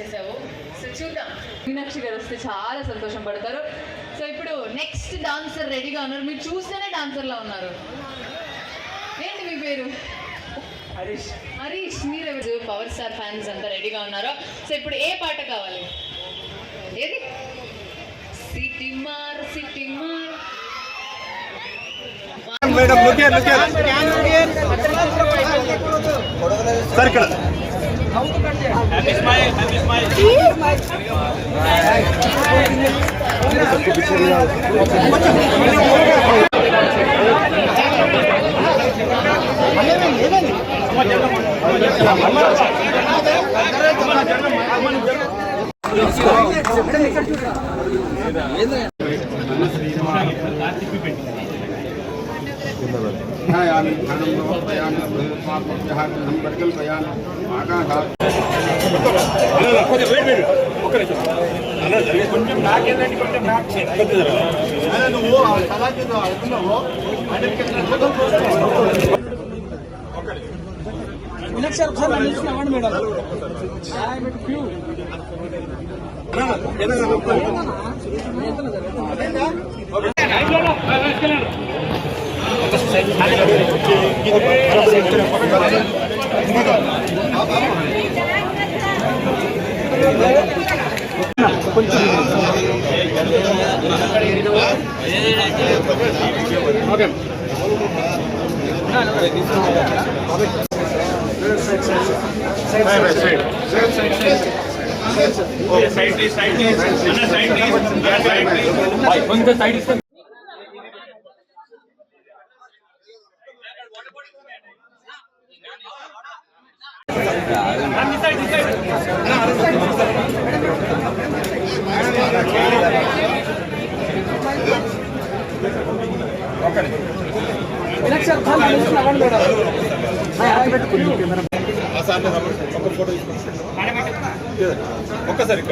చేసావు. సో చూద్దాం, మీనాక్షి గారు వస్తే చాలా సంతోషం పడతారు. సో ఇప్పుడు నెక్స్ట్ డాన్సర్ రెడీగా ఉన్నారు. మీరు చూస్తేనే డాన్సర్లా ఉన్నారు. ఏంటి మీ పేరు? హరీష్. హరీష్, మీరు పవర్ స్టార్ ఫ్యాన్స్ అంతా రెడీగా ఉన్నారు. సో ఇప్పుడు ఏ పాట కావాలి? ఏది? సిటీ మార్ సిటీ మార్. మేడం లుక్ హియర్ సర్ ఇక్కడ హ్యాపీ స్మైల్ కొంచెం నాకేంటంటే కొంచెం నువ్వు ఒక్కసారి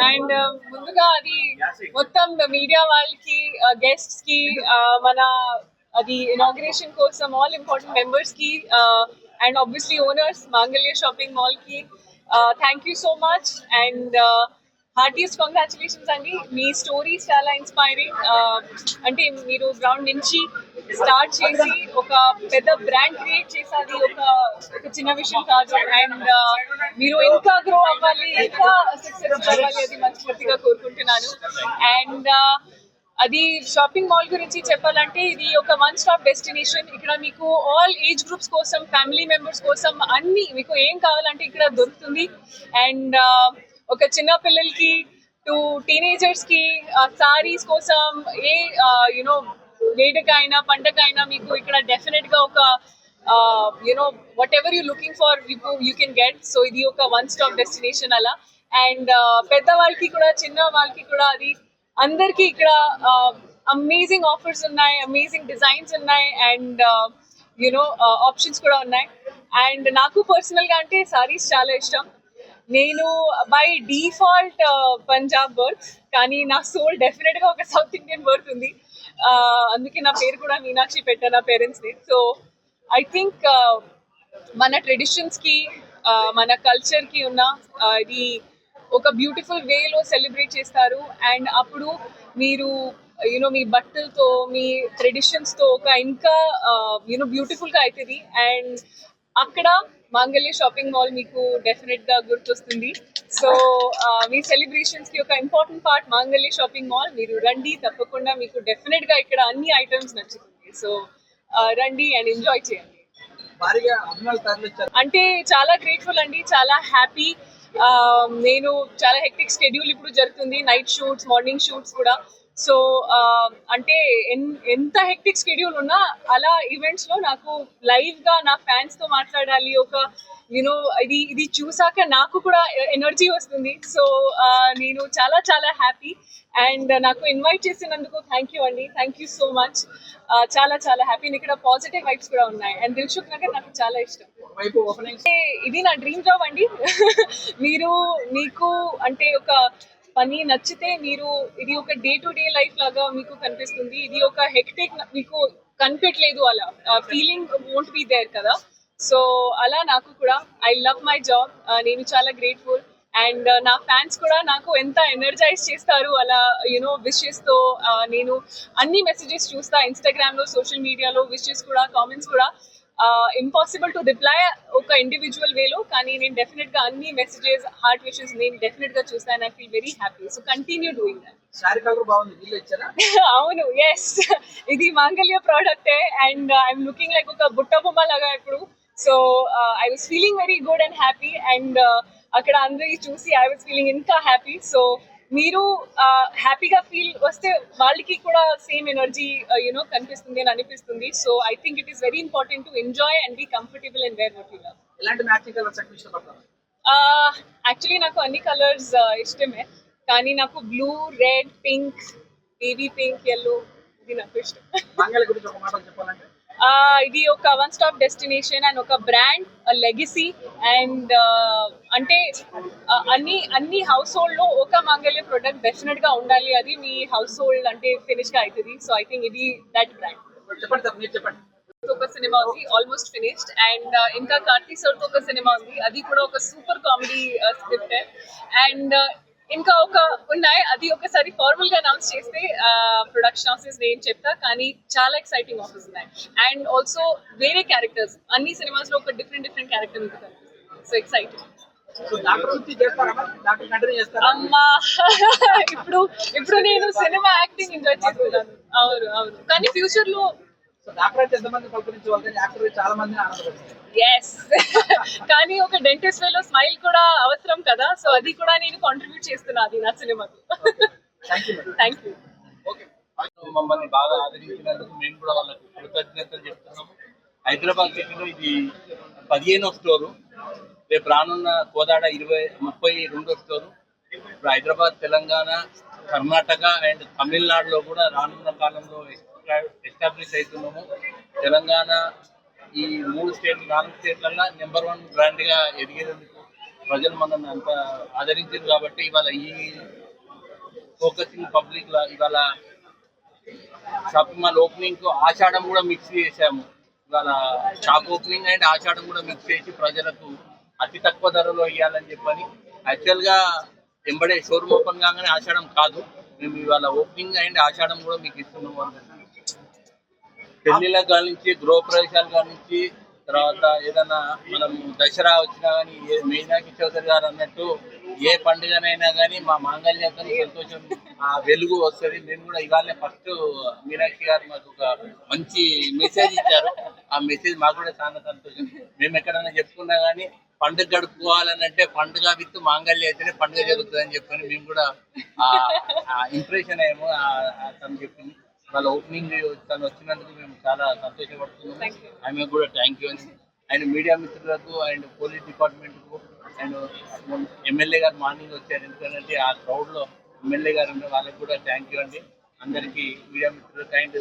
అండ్ ముందుగా అది మొత్తం మీడియా వాళ్ళకి గెస్ట్స్ కి మన అది ఇనాగ్రేషన్ కోసం ఆల్ ఇంపార్టెంట్ మెంబర్స్ కి అండ్ ఆబ్వియస్లీ ఓనర్స్ మాంగళ్య షాపింగ్ మాల్ కి thank you so much and heartiest congratulations అండి. మీ స్టోరీస్ చాలా ఇన్స్పైరింగ్. అంటే మీరు గ్రౌండ్ నుంచి స్టార్ట్ చేసి ఒక పెద్ద బ్రాండ్ క్రియేట్ చేసేది ఒక చిన్న విషయం కాదు. అండ్ మీరు ఇంకా గ్రో అవ్వాలి, ఇంకా సక్సెస్ అవ్వాలి, అది మనస్ఫూర్తిగా కోరుకుంటున్నాను. అండ్ అది షాపింగ్ మాల్ గురించి చెప్పాలంటే ఇది ఒక వన్ స్టాప్ డెస్టినేషన్. ఇక్కడ మీకు ఆల్ ఏజ్ గ్రూప్స్ కోసం, ఫ్యామిలీ మెంబర్స్ కోసం అన్ని మీకు ఏం కావాలంటే ఇక్కడ దొరుకుతుంది. అండ్ ఒక చిన్న పిల్లలకి టు టీనేజర్స్ కి సారీస్ కోసం ఏ యునో వేడుకైనా పండగైనా మీకు ఇక్కడ డెఫినెట్ గా ఒక you know what ever you looking for you can get. So ఇది ఒక వన్ స్టాప్ డెస్టినేషన్ అలా. అండ్ పెద్ద వాళ్ళకి కూడా చిన్న వాళ్ళకి కూడా అది అందరికి ఇక్కడ అమేజింగ్ ఆఫర్స్ ఉన్నాయి, అమేజింగ్ డిజైన్స్ ఉన్నాయి అండ్ యునో ఆప్షన్స్ కూడా ఉన్నాయి. అండ్ నాకు పర్సనల్ గా అంటే సారీస్ చాలా ఇష్టం. నేను బై డిఫాల్ట్ పంజాబ్ బర్త్, కానీ నా సోల్ డెఫినెట్ గా ఒక సౌత్ ఇండియన్ బర్త్ ఉంది. అందుకే నా పేరు కూడా మీనాక్షి పెట్టా నా పేరెంట్స్ ని. సో ఐ థింక్ మన ట్రెడిషన్స్ కి మన కల్చర్ కి ఉన్న ఇది ఒక బ్యూటిఫుల్ వేలో సెలబ్రేట్ చేస్తారు. అండ్ అప్పుడు మీరు యూనో మీ బట్టలతో మీ ట్రెడిషన్స్ తో ఒక ఇంకా యూనో బ్యూటిఫుల్ గా అవుతుంది. అండ్ అక్కడ మాంగళ్య షాపింగ్ మాల్ మీకు డెఫినెట్ గా గుర్తొస్తుంది. సో మీ సెలబ్రేషన్స్ కి ఒక ఇంపార్టెంట్ పార్ట్ మాంగళ్య షాపింగ్ మాల్. మీరు రండి, తప్పకుండా మీకు డెఫినెట్ గా ఇక్కడ అన్ని ఐటమ్స్ నచ్చుతుంది. సో రండి అండ్ ఎంజాయ్ చేయండి. అంటే చాలా గ్రేట్ఫుల్ అండి, చాలా హ్యాపీ. నేను చాలా హెక్టిక్ షెడ్యూల్ ఇప్పుడు జరుగుతుంది, నైట్ షూట్స్, మార్నింగ్ షూట్స్ కూడా. సో అంటే ఎంత హెక్టిక్ షెడ్యూల్ ఉన్నా అలా ఈవెంట్స్ లో నాకు లైవ్ గా నా ఫ్యాన్స్ తో మాట్లాడాలి, ఒక యూనో ఇది చూసాక నాకు కూడా ఎనర్జీ వస్తుంది. సో నేను చాలా చాలా హ్యాపీ. అండ్ నాకు ఇన్వైట్ చేసినందుకు థ్యాంక్ యూ అండి, థ్యాంక్ యూ సో మచ్. చాలా చాలా హ్యాపీ. ఇక్కడ పాజిటివ్ వైబ్స్ కూడా ఉన్నాయి. అండ్ దిల్సుఖ్ నగర్ నాకు చాలా ఇష్టం. ఇది నా డ్రీమ్ జాబ్ అండి. మీకు అంటే ఒక పని నచ్చితే మీరు ఇది ఒక డే టు డే లైఫ్ లాగా మీకు కనిపిస్తుంది. ఇది ఒక హెక్టిక్ మీకు కనిపించలేదు, అలా ఫీలింగ్ వోంట్ బి దేర్ కదా. సో అలా నాకు కూడా ఐ లవ్ మై జాబ్, నేను చాలా గ్రేట్ఫుల్. అండ్ నా ఫ్యాన్స్ కూడా నాకు ఎంత ఎనర్జైజ్ చేస్తారు అలా యూనో విషెస్తో. నేను అన్ని మెసేజెస్ చూస్తా ఇన్స్టాగ్రామ్లో, సోషల్ మీడియాలో, విషెస్ కూడా, కామెంట్స్ కూడా. ఇంపాసిబుల్ టు రిప్లై ఒక ఇండివిజువల్ వేలో, కానీ నేను డెఫినెట్గా అన్ని మెసేజెస్, హార్ట్ విషెస్ నేను డెఫినెట్గా చూస్తాను. I feel very happy. So continue doing that. అవును, ఎస్, ఇది మాంగళ్య ప్రోడక్టే. అండ్ ఐఎమ్ లుకింగ్ లైక్ ఒక బుట్ట బొమ్మ లాగా ఇప్పుడు. So I was feeling very good and happy. And అక్కడ అందరికీ చూసి ఐ వాస్ ఫీలింగ్ ఇంకా హ్యాపీ. సో మీరు హ్యాపీగా ఫీల్ వస్తే వాళ్ళకి కూడా సేమ్ ఎనర్జీ యూనో కనిపిస్తుంది అని అనిపిస్తుంది. So I think it is very important to enjoy and be comfortable and wear what you love. Actually నాకు అన్ని కలర్స్ ఇష్టమే, కానీ నాకు blue, red, pink, baby pink, yellow ఇది నాకు ఇష్టం. ఇది ఒక వన్ స్టాప్ డెస్టినేషన్ అండ్ ఒక బ్రాండ్, లెగసీ. అండ్ అంటే అన్ని హౌస్ హోల్డ్ లో ఒక మాంగళ్య ప్రొడక్ట్ డెఫినెట్ గా ఉండాలి. అది మీ హౌస్ హోల్డ్ అంటే ఫినిష్ గా అవుతుంది. సో ఐ థింక్ ఇది దట్ బ్రాండ్. ఒక సినిమా ఉంది, ఆల్మోస్ట్ ఫినిష్డ్. అండ్ ఇంకా కార్తీ సార్ తో ఒక సినిమా ఉంది, అది కూడా ఒక సూపర్ కామెడీ స్క్రిప్ట్. అండ్ ఇంకా ఒక ఉన్నాయి, అది ఒకసారి ఫార్మల్ గా అనౌన్స్ చేస్తే ప్రొడక్షన్ హౌసెస్ నేను చెప్తా, కానీ చాలా ఎక్సైటింగ్ ఆఫర్స్ ఉన్నాయి. అండ్ ఆల్సో వేరే క్యారెక్టర్స్, అన్ని సినిమాస్ లో ఒక డిఫరెంట్ క్యారెక్టర్ ఉంటుంది. So exciting. అమ్మా ఇప్పుడు నేను సినిమా యాక్టింగ్ ఎంజాయ్ చేస్తున్నాను. అవును, కానీ ఫ్యూచర్ లో ఎస్ కానీ ఒక డెంటిస్ట్ వేలో స్మైల్ కూడా అవసరం కదా. సో అది కూడా నేను కాంట్రిబ్యూట్ చేస్తున్నా అది నా సినిమాకి. Thank you. మమ్మల్ని బాగా ఆదరించినందుకు మేము కూడా వాళ్ళకి కృతజ్ఞతలు చెప్తున్నాము. హైదరాబాద్ సిటీలో ఇది 15వ స్టోరు, రేపు రానున్న కోదాడ 32వ స్టోరు. ఇప్పుడు హైదరాబాద్, తెలంగాణ, కర్ణాటక అండ్ తమిళనాడులో కూడా రానున్న కాలంలో ఎస్టాబ్లిష్ అవుతున్నాము. తెలంగాణ ఈ 3 స్టేట్లు 4 స్టేట్లలో నెంబర్ 1 బ్రాండ్గా ఎదిగేందుకు ప్రజలు మనల్ని అంత ఆదరించారు. కాబట్టి ఇవాళ ఈ ఫోకసింగ్ పబ్లిక్లో ఇవాళ షాపింగ్ మాల్ ఓపెనింగ్కు ఆషాఢం కూడా మిక్స్ చేసాము. ఇవాళ షాప్ ఓపెనింగ్ అండ్ ఆషాఢం కూడా మిక్స్ చేసి ప్రజలకు అతి తక్కువ ధరలో ఇవ్వాలని చెప్పని. యాక్చువల్గా ఎంబడే షోరూమ్ ఓపెన్ కాగానే ఆషాఢం కాదు, మేము ఇవాళ ఓపెనింగ్ అండ్ ఆషాఢం కూడా మీకు ఇస్తున్నాము. పెళ్లిళ్ళ కానించి, గృహప్రవేశాల కానించి, తర్వాత ఏదైనా మనం దసరా వచ్చినా కానీ, మీనాక్షి చౌదరి గారు అన్నట్టు ఏ పండుగనైనా కానీ మా మాంగళ్యతో సంతోషం, ఆ వెలుగు వస్తుంది. మేము కూడా ఇవాళ ఫస్ట్ మీనాక్షి గారు మాకు ఒక మంచి మెసేజ్ ఇచ్చారు. ఆ మెసేజ్ మాకు కూడా చాలా సంతోషం. మేము ఎక్కడైనా చెప్పుకున్నా కానీ పండుగ గడుపుకోవాలని అంటే పండుగ విత్ మాంగళ్య అయితేనే పండుగ జరుగుతుందని చెప్పని మేము కూడా ఇంప్రెషన్ అయ్యాము. తను చెప్పింది వాళ్ళ ఓపెనింగ్ తను వచ్చినందుకు మేము చాలా సంతోషపడుతున్నాము. ఆమె కూడా థ్యాంక్ యూ అని. అండ్ మీడియా మిత్రులకు అండ్ పోలీస్ డిపార్ట్మెంట్కు అండ్ ఎమ్మెల్యే గారు మార్నింగ్ వచ్చారు, ఎందుకంటే ఆ క్రౌడ్లో ఎమ్మెల్యే గారు ఉన్న వాళ్ళకి కూడా థ్యాంక్ యూ అండి. అందరికీ మీడియా మిత్రులకు. అండ్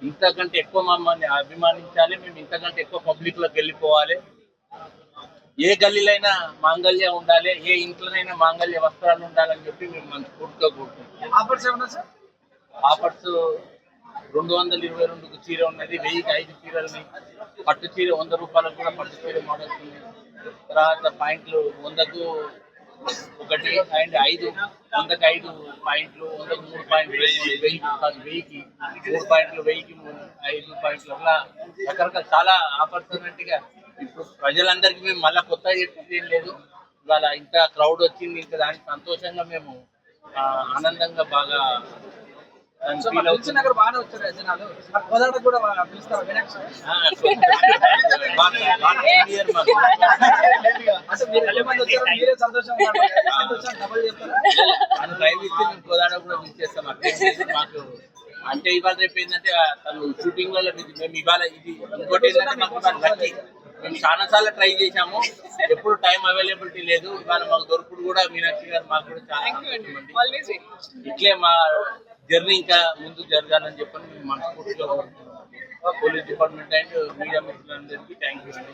ఇంతకంటే ఎక్కువ మమ్మల్ని అభిమానించాలి, మేము ఇంతకంటే ఎక్కువ పబ్లిక్లోకి వెళ్ళిపోవాలి. ఏ గల్లీలైనా మాంగళ్య ఉండాలి, ఏ ఇంట్లోనైనా మాంగళ్య వస్త్రాలు ఉండాలని చెప్పి మేము మనస్ఫూర్తిగా కోరుకుంటున్నాం. ఆఫర్స్ 222కు చీర ఉన్నది, 1000కి 5 చీరలని, పట్టు చీర 100 రూపాయలకు కూడా పట్టు చీర మోడల్స్ ఉన్నాయి. తర్వాత పాయింట్లు 100కు 1 అండ్ 5, 100కి 5 పాయింట్లు, 100కు 3 పాయింట్లు, 1000కి 3 పాయింట్లు, 1000కి 5 పాయింట్లు, అట్లా రకరకాల చాలా ఆఫర్స్ ఉన్నట్టుగా. ఇప్పుడు ప్రజలందరికీ మేము మళ్ళీ కొత్తగా చెప్పేది ఏం లేదు. ఇవాళ ఇంత క్రౌడ్ వచ్చింది, ఇంకా దానికి సంతోషంగా మేము ఆనందంగా బాగా ఫీల్ అవుతుంది. టైం ఇస్తే మేము కోదాడ కూడా మిస్ చేస్తాం. మాకు అంటే ఇవాళ రేపు ఏంటంటే తను షూటింగ్ వల్ల మేము ఇవాళ ఇది ఇంకోటి ఏంటంటే మాకు లక్కీ, మేము చాలాసార్లు ట్రై చేసాము, ఎప్పుడు టైం అవైలబిలిటీ లేదు. ఇవాళ మాకు దొరుకుడు కూడా మీనాక్షి గారు మాకు కూడా చాలా ఇట్లే మా జర్నీ ఇంకా ముందు జరగాలని చెప్పని మేము మనస్ఫూర్తిగా పోలీస్ డిపార్ట్మెంట్ అండ్ మీడియా మిత్రులందరికీ థ్యాంక్ యూ అండి.